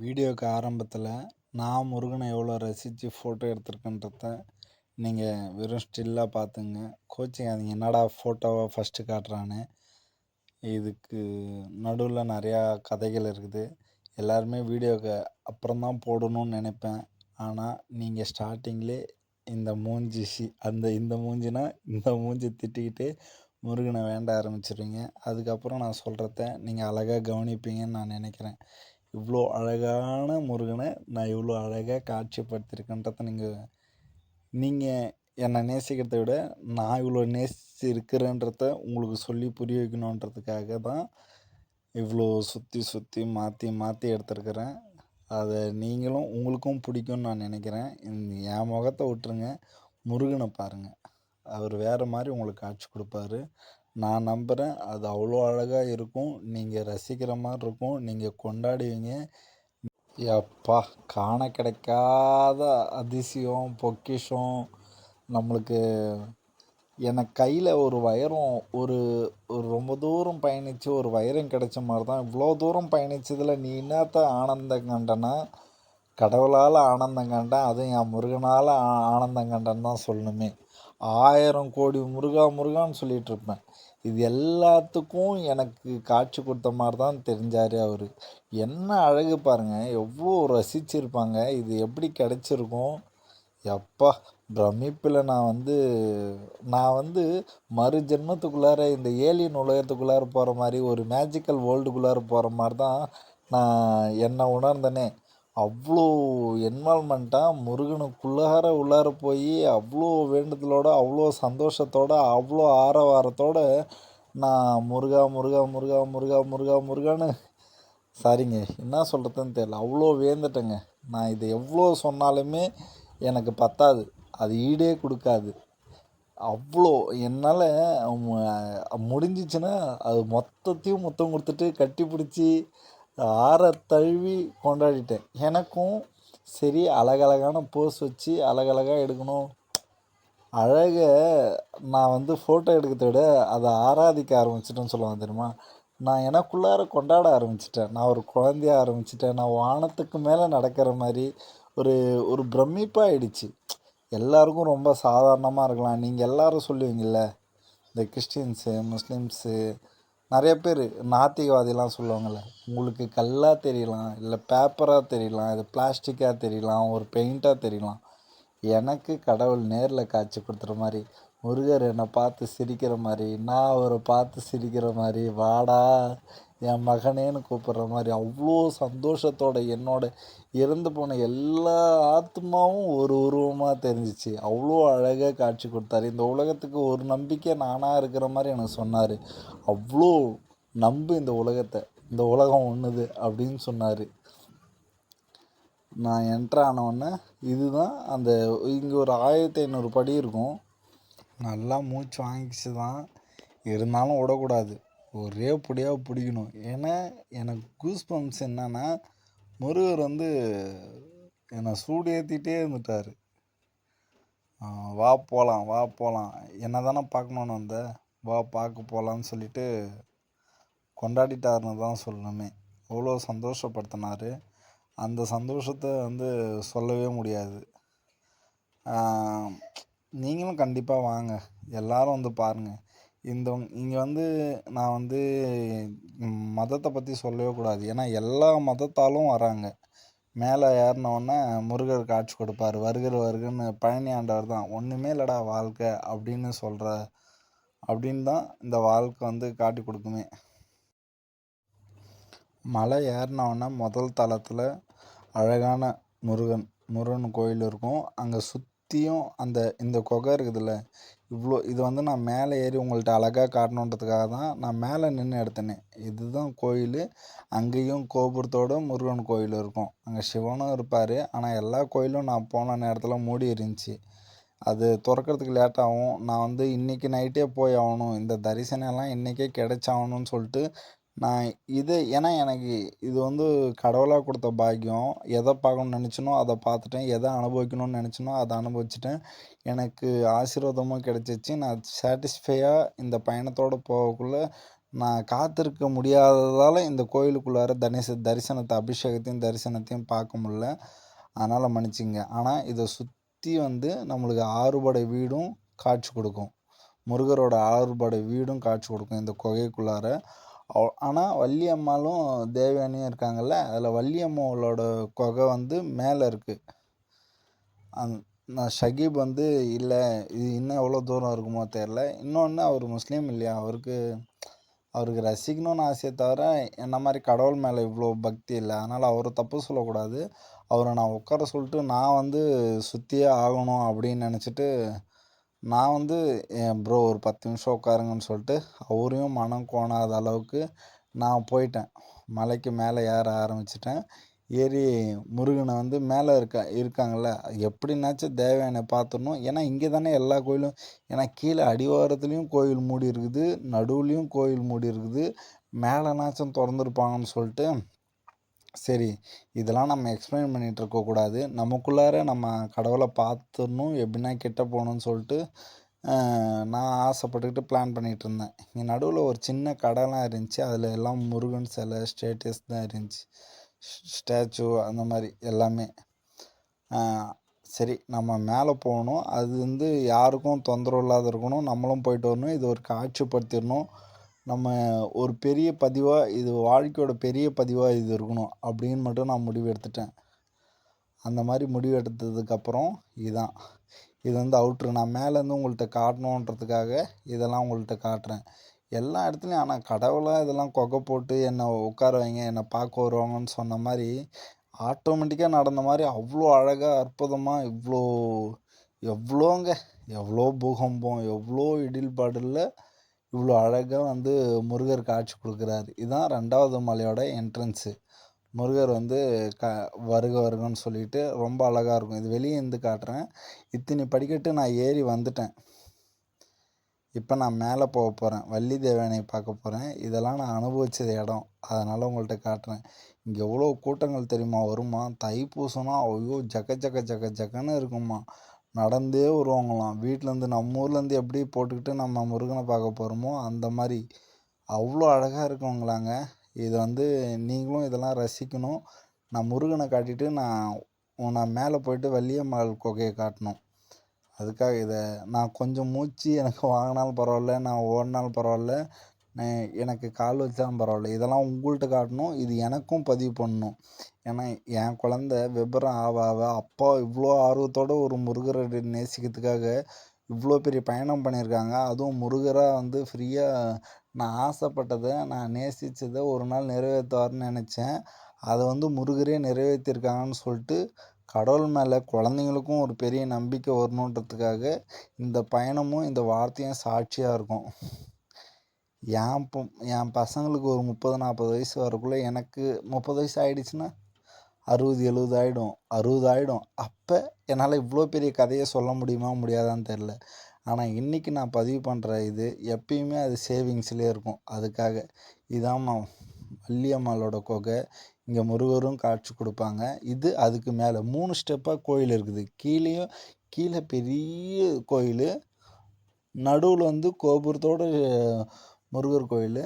வீடியோக்கு ஆரம்பத்தில் நான் முருகனை எவ்வளோ ரசித்து ஃபோட்டோ எடுத்திருக்கேன்றத நீங்கள் வெறும் ஸ்டில்லாக பார்த்துங்க. கோச்சிக்காதீங்க, என்னடா ஃபோட்டோவை ஃபஸ்ட்டு காட்டுறான்னு. இதுக்கு நடுவில் நிறையா கதைகள் இருக்குது. எல்லாருமே வீடியோக்கு அப்புறம்தான் போடணும்னு நினைப்பேன். ஆனால் நீங்கள் ஸ்டார்டிங்லே இந்த இந்த மூஞ்சினா இந்த மூஞ்சி திட்டிக்கிட்டு முருகனை வேண்ட ஆரம்பிச்சிடுவீங்க. அதுக்கப்புறம் நான் சொல்கிறத நீங்கள் அழகாக கவனிப்பீங்கன்னு நான் நினைக்கிறேன். இவ்வளோ அழகான முருகனை நான் இவ்வளோ அழகாக காட்சிப்படுத்தியிருக்கேன்றத நீங்கள் என்னை நேசிக்கிறத விட நான் இவ்வளோ இருக்கிறேன்றத உங்களுக்கு சொல்லி புரிய வைக்கணுன்றதுக்காக தான் இவ்வளோ சுற்றி மாற்றி எடுத்துருக்கிறேன். அதை நீங்களும் உங்களுக்கும் பிடிக்கும்னு நான் நினைக்கிறேன். என் முகத்தை விட்டுருங்க, முருகனை பாருங்கள். அவர் வேறு மாதிரி உங்களுக்கு காட்சி கொடுப்பாரு. நான் நம்புகிறேன் அது அவ்வளோ அழகாக இருக்கும். நீங்கள் ரசிக்கிற மாதிரி இருக்கும். நீங்கள் கொண்டாடுவீங்க. எப்பா, காண கிடைக்காத அதிசயம், பொக்கிஷம் நம்மளுக்கு. எனக்கு கையில் ஒரு வைரம், ஒரு ரொம்ப தூரம் பயணித்து ஒரு வைரம் கிடைச்ச மாதிரி தான். இவ்வளோ தூரம் பயணித்ததில் நீ என்னத்த ஆனந்தம் கண்டனா? கடவுளால் ஆனந்தம் கண்டேன், அதுவும் என் முருகனால் ஆனந்தம் கண்டேன்னு தான் சொல்லணுமே. 1000 கோடி முருகான்னு சொல்லிகிட்டு இருப்பேன். இது எல்லாத்துக்கும் எனக்கு காட்சி கொடுத்த மாதிரி தான் தெரிஞ்சார் அவர். என்ன அழகு பாருங்கள், எவ்வளோ ரசிச்சிருப்பாங்க. இது எப்படி கிடச்சிருக்கும்? எப்பா, பிரமிப்பில் நான் மறு ஜென்மத்துக்குள்ளார இந்த ஏலியன் உலகத்துக்குள்ளார போகிற மாதிரி, ஒரு மேஜிக்கல் வேர்ல்டுக்குள்ளார போகிற மாதிரி தான் நான் என்னை உணர்ந்தனே. அவ்வளோ என்வால்மெண்ட்டாக முருகனுக்குள்ளார உள்ளார போய் அவ்வளோ வேண்டுதலோடு, அவ்வளோ சந்தோஷத்தோடு, அவ்வளோ ஆரவாரத்தோடு நான் முருகான்னு சரிங்க, என்ன சொல்கிறதுன்னு தெரியல, அவ்வளோ வேந்துட்டேங்க. நான் இதை எவ்வளோ சொன்னாலுமே எனக்கு பத்தாது, அது ஈடே கொடுக்காது. அவ்வளோ என்னால் முடிஞ்சிச்சுன்னா அது மொத்தத்தையும் முத்தம் கொடுத்துட்டு கட்டி பிடிச்சி ஆற தழுவி கொண்டாடிட்டேன். எனக்கும் சரி, அழகழகான போஸ் வச்சு அழகழகாக எடுக்கணும். நான் ஃபோட்டோ எடுக்கிறத விட அதை ஆராதிக்க ஆரம்பிச்சிட்டேன்னு சொல்லுவாங்க தெரியுமா? நான் எனக்குள்ளார கொண்டாட ஆரம்பிச்சிட்டேன். நான் ஒரு குழந்தைய ஆரம்பிச்சிட்டேன். நான் வானத்துக்கு மேலே நடக்கிற மாதிரி ஒரு பிரமிப்பாக ஆயிடுச்சு. எல்லாருக்கும் ரொம்ப சாதாரணமாக இருக்கலாம். நீங்கள் எல்லோரும் சொல்லுவீங்கள்ல, இந்த கிறிஸ்டின்ஸு, முஸ்லீம்ஸு, நிறைய பேர் நாத்திகவாதிலாம் சொல்லுவாங்கள்ல, உங்களுக்கு கல்லாக தெரியலாம், இல்லை பேப்பராக தெரியலாம், இது பிளாஸ்டிக்காக தெரியலாம், ஒரு பெயிண்ட்டாக தெரியலாம். எனக்கு கடவுள் நேரில் காட்சி கொடுத்துற மாதிரி, முருகர் என்னை பார்த்து சிரிக்கிற மாதிரி, நான் அவரை பார்த்து சிரிக்கிற மாதிரி, வாடா என் மகனேன்னு கூப்பிட்ற மாதிரி, அவ்வளோ சந்தோஷத்தோடு என்னோட இறந்து போன எல்லா ஆத்மாவும் ஒரு உருவமாக தெரிஞ்சிச்சு. அவ்வளோ அழகாக காட்சி கொடுத்தாரு. இந்த உலகத்துக்கு ஒரு நம்பிக்கை நானாக இருக்கிற மாதிரி எனக்கு சொன்னார். அவ்வளோ நம்பு இந்த உலகத்தை, இந்த உலகம் ஒன்றுது அப்படின்னு சொன்னார். நான் என்ட்ரு ஆனவுடனே இதுதான் இங்கே ஒரு 1500 படி இருக்கும். நல்லா மூச்சு வாங்கிச்சு தான், இருந்தாலும் விடக்கூடாது, ஒரே பிடியாக பிடிக்கணும். ஏன்னா எனக்கு கூஸ் பம்ப்ஸ் என்னன்னா, முருகர் என்னை சூடு ஏற்றிட்டே இருந்துட்டார். வா போகலாம், என்ன தானே பார்க்கணுன்னு வா பார்க்க போகலான்னு சொல்லிட்டு கொண்டாடிட்டாருன்னு தான் சொல்லணுமே. அவ்வளோ சந்தோஷப்படுத்தினார். அந்த சந்தோஷத்தை சொல்லவே முடியாது. நீங்களும் கண்டிப்பாக வாங்க, எல்லோரும் பாருங்கள். இங்கே நான் மதத்தை பற்றி சொல்லவே கூடாது. ஏன்னா எல்லா மதத்தாலும் வராங்க. மேலே ஏறினோடனே முருகர் காட்சி கொடுப்பார். வருகன்னு பழனி ஆண்டவர் தான் ஒன்றுமே இல்லைடா வாழ்க்கை அப்படின்னு தான் இந்த வாழ்க்கை காட்டி கொடுக்குமே. மலை ஏறினோடனே முதல் தளத்தில் அழகான முருகன் கோயில் இருக்கும். அங்கே சுற்றியும் இந்த குகை இருக்குதுல்ல, இது நான் மேலே ஏறி உங்கள்கிட்ட அழகாக காட்டணுன்றதுக்காக தான் நான் மேலே நின்று எடுத்தேனே. இதுதான் கோயில். அங்கேயும் கோபுரத்தோடு முருகன் கோயில் இருக்கும். அங்கே சிவனும் இருப்பார். ஆனால் எல்லா கோயிலும் நான் போன நேரத்தில் மூடி இருந்துச்சு. அது திறக்கிறதுக்கு லேட்டாகும். நான் இன்றைக்கி நைட்டே போய் ஆகணும், இந்த தரிசனம்லாம் இன்றைக்கே கிடைச்சாகணும்னு சொல்லிட்டு நான் ஏன்னா எனக்கு இது கடவுளாக கொடுத்த பாக்கியம். எதை பார்க்கணுன்னு நினச்சினோ அதை பார்த்துட்டேன், எதை அனுபவிக்கணும்னு நினச்சினோ அதை அனுபவிச்சிட்டேன். எனக்கு ஆசீர்வாதமும் கிடச்சிச்சு. நான் சாட்டிஸ்ஃபையாக இந்த பயணத்தோடு போகக்குள்ளே நான் காத்திருக்க முடியாததால் இந்த கோயிலுக்குள்ளார தரிசனத்தை அபிஷேகத்தையும் தரிசனத்தையும் பார்க்க முடில. அதனால் மன்னிச்சிங்க. ஆனால் இதை சுற்றி வந்து நம்மளுக்கு ஆறுபடை வீடும் காட்சி கொடுக்கும். முருகரோட ஆறுபடை வீடும் காட்சி கொடுக்கும் இந்த குகைக்குள்ளார. ஆனால் வள்ளியம்மாளும் தேவயானியும் இருக்காங்கல்ல, அதில் வள்ளியம்மாவோட குகை வந்து மேலே இருக்குது. நான் ஷகீப் வந்து இல்லை இது இன்னும் எவ்வளோ தூரம் இருக்குமோ தெரில. இன்னொன்று அவர் முஸ்லீம் இல்லையா, அவருக்கு ரசிக்கணும்னு ஆசையை தவிர என்ன மாதிரி கடவுள் மேலே இவ்வளோ பக்தி இல்லை. அதனால் அவரை தப்பு சொல்லக்கூடாது. அவரை நான் உட்கார சொல்லிட்டு நான் வந்து சுற்றியே ஆகணும் அப்படின்னு நினச்சிட்டு நான் வந்து என் ப்ரோ ஒரு 10 நிமிஷம் உட்காருங்கன்னு சொல்லிட்டு அவரையும் மனம் கோணாத அளவுக்கு நான் போயிட்டேன். மலைக்கு மேலே ஏற ஆரம்பிச்சிட்டேன். ஏறி முருகனை வந்து மேலே இருக்காங்கள்ல, எப்படின்னாச்சும் தேவயானை பார்த்துடணும். ஏன்னா இங்கே தானே எல்லா கோயிலும், ஏன்னா கீழே அடிவாரத்துலேயும் கோயில் மூடி இருக்குது, நடுவுலேயும் கோயில் மூடி இருக்குது, மேலேனாச்சும் திறந்துருப்பாங்கன்னு சொல்லிட்டு சரி இதெல்லாம் நம்ம எக்ஸ்பிளைன் பண்ணிகிட்டு இருக்கக்கூடாது, நமக்குள்ளார நம்ம கடவுளை பார்த்துடணும், எப்படின்னா கிட்ட போகணுன்னு சொல்லிட்டு நான் ஆசைப்பட்டுக்கிட்டு பிளான் பண்ணிகிட்டு இருந்தேன். இங்கே நடுவில் ஒரு சின்ன கடைலாம் இருந்துச்சு, அதில் எல்லாம் முருகன் சிலை ஸ்டேட்டஸ் தான் இருந்துச்சு, ஸ்டாச்சு அந்த மாதிரி எல்லாமே. சரி நம்ம மேலே போகணும், அது வந்து யாருக்கும் தொந்தரவு இல்லாத இருக்கணும், நம்மளும் போயிட்டு வரணும், இது ஒரு காட்சிப்படுத்திடணும், நம்ம ஒரு பெரிய பதிவாக இது வாழ்க்கையோட பெரிய பதிவாக இது இருக்கணும் அப்படின்னு மட்டும் நான் முடிவு எடுத்துட்டேன். அந்த மாதிரி முடிவு எடுத்ததுக்கப்புறம் இதுதான், இது வந்து அவுட்ரு. நான் மேலேருந்து உங்கள்கிட்ட காட்டணுன்றதுக்காக இதெல்லாம் உங்கள்கிட்ட காட்டுறேன். எல்லா இடத்துலையும் ஆனால் கடவுளாக இதெல்லாம் கொகை போட்டு என்னை உட்கார வைங்க, என்னை பார்க்க வருவாங்கன்னு சொன்ன மாதிரி ஆட்டோமேட்டிக்காக நடந்த மாதிரி அவ்வளோ அழகாக அற்புதமாக எவ்வளோ பூகம்பம், எவ்வளோ இடில்பாடில் இவ்வளோ அழகாக வந்து முருகர் காட்சி கொடுக்குறாரு. இதுதான் 2வது மலையோட என்ட்ரன்ஸு. முருகர் வந்து வருகன்னு சொல்லிட்டு ரொம்ப அழகாக இருக்கும். இது வெளியே இருந்து காட்டுறேன். இத்தனை படிக்கட்டு நான் ஏறி வந்துட்டேன். இப்போ நான் மேலே போக போகிறேன், வள்ளி தேவயானை பார்க்க போகிறேன். இதெல்லாம் நான் அனுபவிச்ச இடம், அதனால் உங்கள்கிட்ட காட்டுறேன். இங்கே எவ்வளோ கூட்டங்கள் தெரியுமா வருமா, தைப்பூசம்னா ஐயோ ஜக்கன்னு இருக்குமா, நடந்தே வருவாங்களாம். வீட்டிலேருந்து நம்ம ஊர்லேருந்து எப்படி போட்டுக்கிட்டு நம்ம முருகனை பார்க்க போகிறோமோ அந்த மாதிரி அவ்வளோ அழகாக இருக்குங்களாங்க. இது வந்து நீங்களும் இதெல்லாம் ரசிக்கணும். நான் முருகனை காட்டிட்டு நான் மேலே போயிட்டு வள்ளியம்மாள் குகையை காட்டணும். அதுக்காக இதை நான் கொஞ்சம் மூச்சு எனக்கு வாங்கினாலும் பரவாயில்ல, நான் ஓடினாலும் பரவாயில்ல, எனக்கு கால் வச்சாலும் பரவாயில்ல, இதெல்லாம் உங்கள்கிட்ட காட்டணும், இது எனக்கும் பதிவு பண்ணணும். ஏன்னா என் குழந்த விபரம் ஆவ அப்பா இவ்வளோ ஆர்வத்தோடு ஒரு முருகரை நேசிக்கிறதுக்காக இவ்வளோ பெரிய பயணம் பண்ணியிருக்காங்க. அதுவும் முருகராக வந்து ஃப்ரீயாக நான் ஆசைப்பட்டதை நான் நேசித்ததை ஒரு நாள் நிறைவேற்றுவார்னு நினச்சேன். அதை வந்து முருகரே நிறைவேற்றிருக்காங்கன்னு சொல்லிட்டு கடவுள் மேலே குழந்தைங்களுக்கும் ஒரு பெரிய நம்பிக்கை வரணுன்றதுக்காக இந்த பயணமும் இந்த வார்த்தையும் சாட்சியாக இருக்கும். என் பசங்களுக்கு ஒரு 30-40 வயசு வரக்குள்ளே எனக்கு 30 வயசு ஆகிடுச்சுன்னா 60-70 ஆகிடும், 60 ஆகிடும். அப்போ என்னால் இவ்வளோ பெரிய கதையை சொல்ல முடியுமா முடியாதான்னு தெரில. ஆனால் இன்றைக்கி நான் பதிவு பண்ணுற இது எப்பயுமே அது சேவிங்ஸ்லேயே இருக்கும். அதுக்காக இதாம்மா வள்ளியம்மாளோட குகை. இங்கே முருகரும் காட்சி கொடுப்பாங்க. இது அதுக்கு மேலே 3 ஸ்டெப்பாக கோயில் இருக்குது. கீழே பெரிய கோயில், நடுவில் வந்து கோபுரத்தோடு முருகர் கோயில்,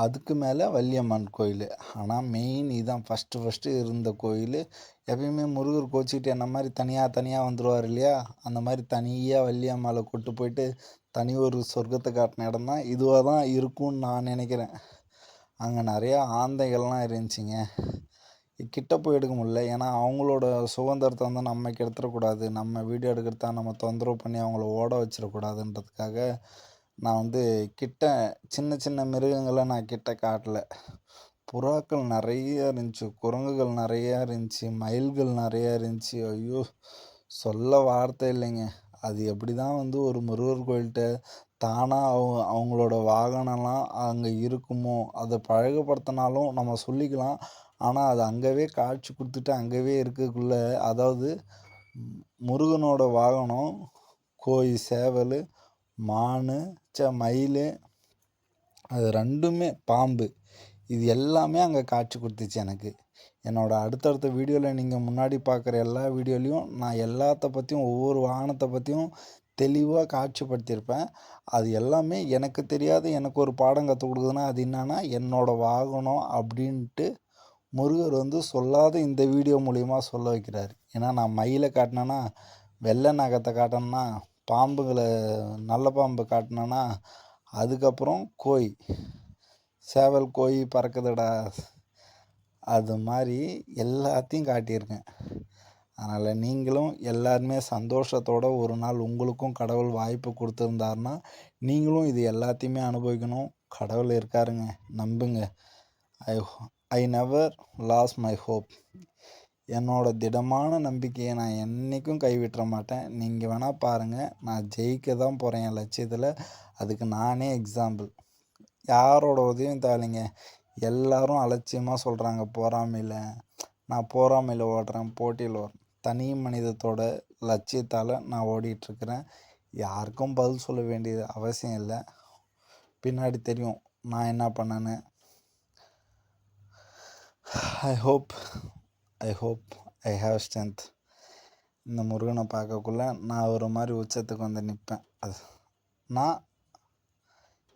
அதுக்கு மேலே வள்ளியம்மன் கோயில். ஆனால் மெயின் இதுதான் ஃபஸ்ட்டு இருந்த கோயில். எப்பயுமே முருகர் கோச்சிக்கிட்டு என்ன மாதிரி தனியாக வந்துடுவார் இல்லையா, அந்த மாதிரி தனியாக வள்ளியம்மாவை கூப்பிட்டு போயிட்டு தனி ஒரு சொர்க்கத்தை காட்டின இடம் தான் இதுவாக தான் இருக்கும்னு நான் நினைக்கிறேன். அங்கே நிறையா ஆந்தைகள்லாம் இருந்துச்சுங்க. கிட்ட போய் எடுக்க முடியல, ஏன்னா அவங்களோட சுதந்திரத்தை வந்து நம்ம கெடுத்துடக்கூடாது, நம்ம வீடியோ எடுக்கிறதா நம்ம தொந்தரவு பண்ணி அவங்கள ஓட வச்சிடக்கூடாதுன்றதுக்காக நான் வந்து கிட்ட சின்ன மிருகங்களை நான் கிட்ட காட்டலை. புறாக்கள் நிறைய இருந்துச்சு, குரங்குகள் நிறையா இருந்துச்சு, மயில்கள் நிறையா இருந்துச்சு. ஐயோ சொல்ல வார்த்தை இல்லைங்க. அது எப்படி தான் வந்து ஒரு முருகர் கோயில்கிட்ட தானாக அவங்களோட வாகனம்லாம் அங்கே இருக்குமோ, அதை பழகப்படுத்தினாலும் நம்ம சொல்லிக்கலாம். ஆனால் அது அங்கேவே காட்சி கொடுத்துட்டு அங்கேவே இருக்கக்குள்ள, அதாவது முருகனோட வாகனம் கோயில் சேவல், மான், மயில், அது ரெண்டுமே பாம்பு, இது எல்லாமே அங்கே காட்சி கொடுத்துச்சு எனக்கு. என்னோடய அடுத்தடுத்த வீடியோவில் நீங்கள் முன்னாடி பார்க்குற எல்லா வீடியோலையும் நான் எல்லாத்த பற்றியும் ஒவ்வொரு வாகனத்தை பற்றியும் தெளிவாக காட்சிப்படுத்தியிருப்பேன். அது எல்லாமே எனக்கு தெரியாத எனக்கு ஒரு பாடம் கற்றுக் கொடுக்குதுன்னா அது என்னன்னா என்னோடய வாகனம் அப்படின்ட்டு முருகர் வந்து சொல்லாத இந்த வீடியோ மூலிமா சொல்ல வைக்கிறார். ஏன்னா நான் மயிலை காட்டினேன்னா, வெள்ளை நகத்தை காட்டினேன்னா, பாம்புகளை நல்ல பாம்பு காட்டினேன்னா, அதுக்கப்புறம் கோய் சேவல் கோய் பறக்குதுடா, அது மாதிரி எல்லாத்தையும் காட்டியிருக்கேன். அதனால் நீங்களும் எல்லாருமே சந்தோஷத்தோடு ஒரு நாள் உங்களுக்கும் கடவுள் வாய்ப்பு கொடுத்துருந்தாருன்னா நீங்களும் இது எல்லாத்தையுமே அனுபவிக்கணும். கடவுள் இருக்காருங்க, நம்புங்க. I never lose my hope. என்னோட திடமான நம்பிக்கையை நான் என்றைக்கும் கைவிட்டுற மாட்டேன். நீங்கள் வேணால் பாருங்கள், நான் ஜெயிக்க தான் போகிறேன் என் லட்சியத்தில். அதுக்கு நானே எக்ஸாம்பிள். யாரோட உதவியும் தேவையில்லைங்க. எல்லாரும் அலட்சியமாக சொல்கிறாங்க பொறாமையில். நான் பொறாமையில் ஓடுறேன், போட்டியில் ஓடுறேன். தனி மனிதத்தோட லட்சியத்தால் நான் ஓடிட்டுருக்கிறேன். யாருக்கும் பதில் சொல்ல வேண்டியது அவசியம் இல்லை. பின்னாடி தெரியும் நான் என்ன பண்ணேன்னு. I hope I have strength. இந்த முருகனை பார்க்கக்குள்ள நான் ஒரு மாதிரி உச்சத்துக்கு வந்து நிற்பேன். அது நான்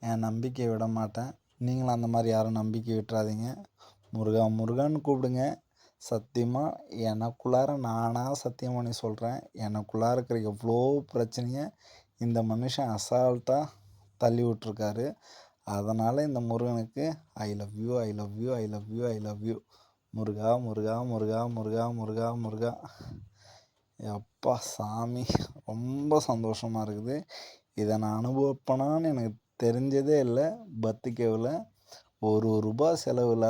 என் நம்பிக்கையை விட மாட்டேன். நீங்களும் அந்த மாதிரி யாரும் நம்பிக்கை விட்டுறாதீங்க. முருகா முருகான்னு கூப்பிடுங்க. சத்தியமாக எனக்குள்ளார நானாக சத்தியம் பண்ணி சொல்கிறேன், எனக்குள்ளார இருக்கிற எவ்வளோ பிரச்சனையை இந்த மனுஷன் அசால்ட்டாக தள்ளி விட்ருக்காரு. அதனால் இந்த முருகனுக்கு I love you, I love you, I love you, I love you. முருகா முருகா முருகா முருகா முருகா முருகா. அப்பா சாமி, ரொம்ப சந்தோஷமாக இருக்குது. இதை நான் அனுபவிப்பேனான்னு எனக்கு தெரிஞ்சதே இல்லை. பர்த்டேவில் ஒரு ரூபா செலவில்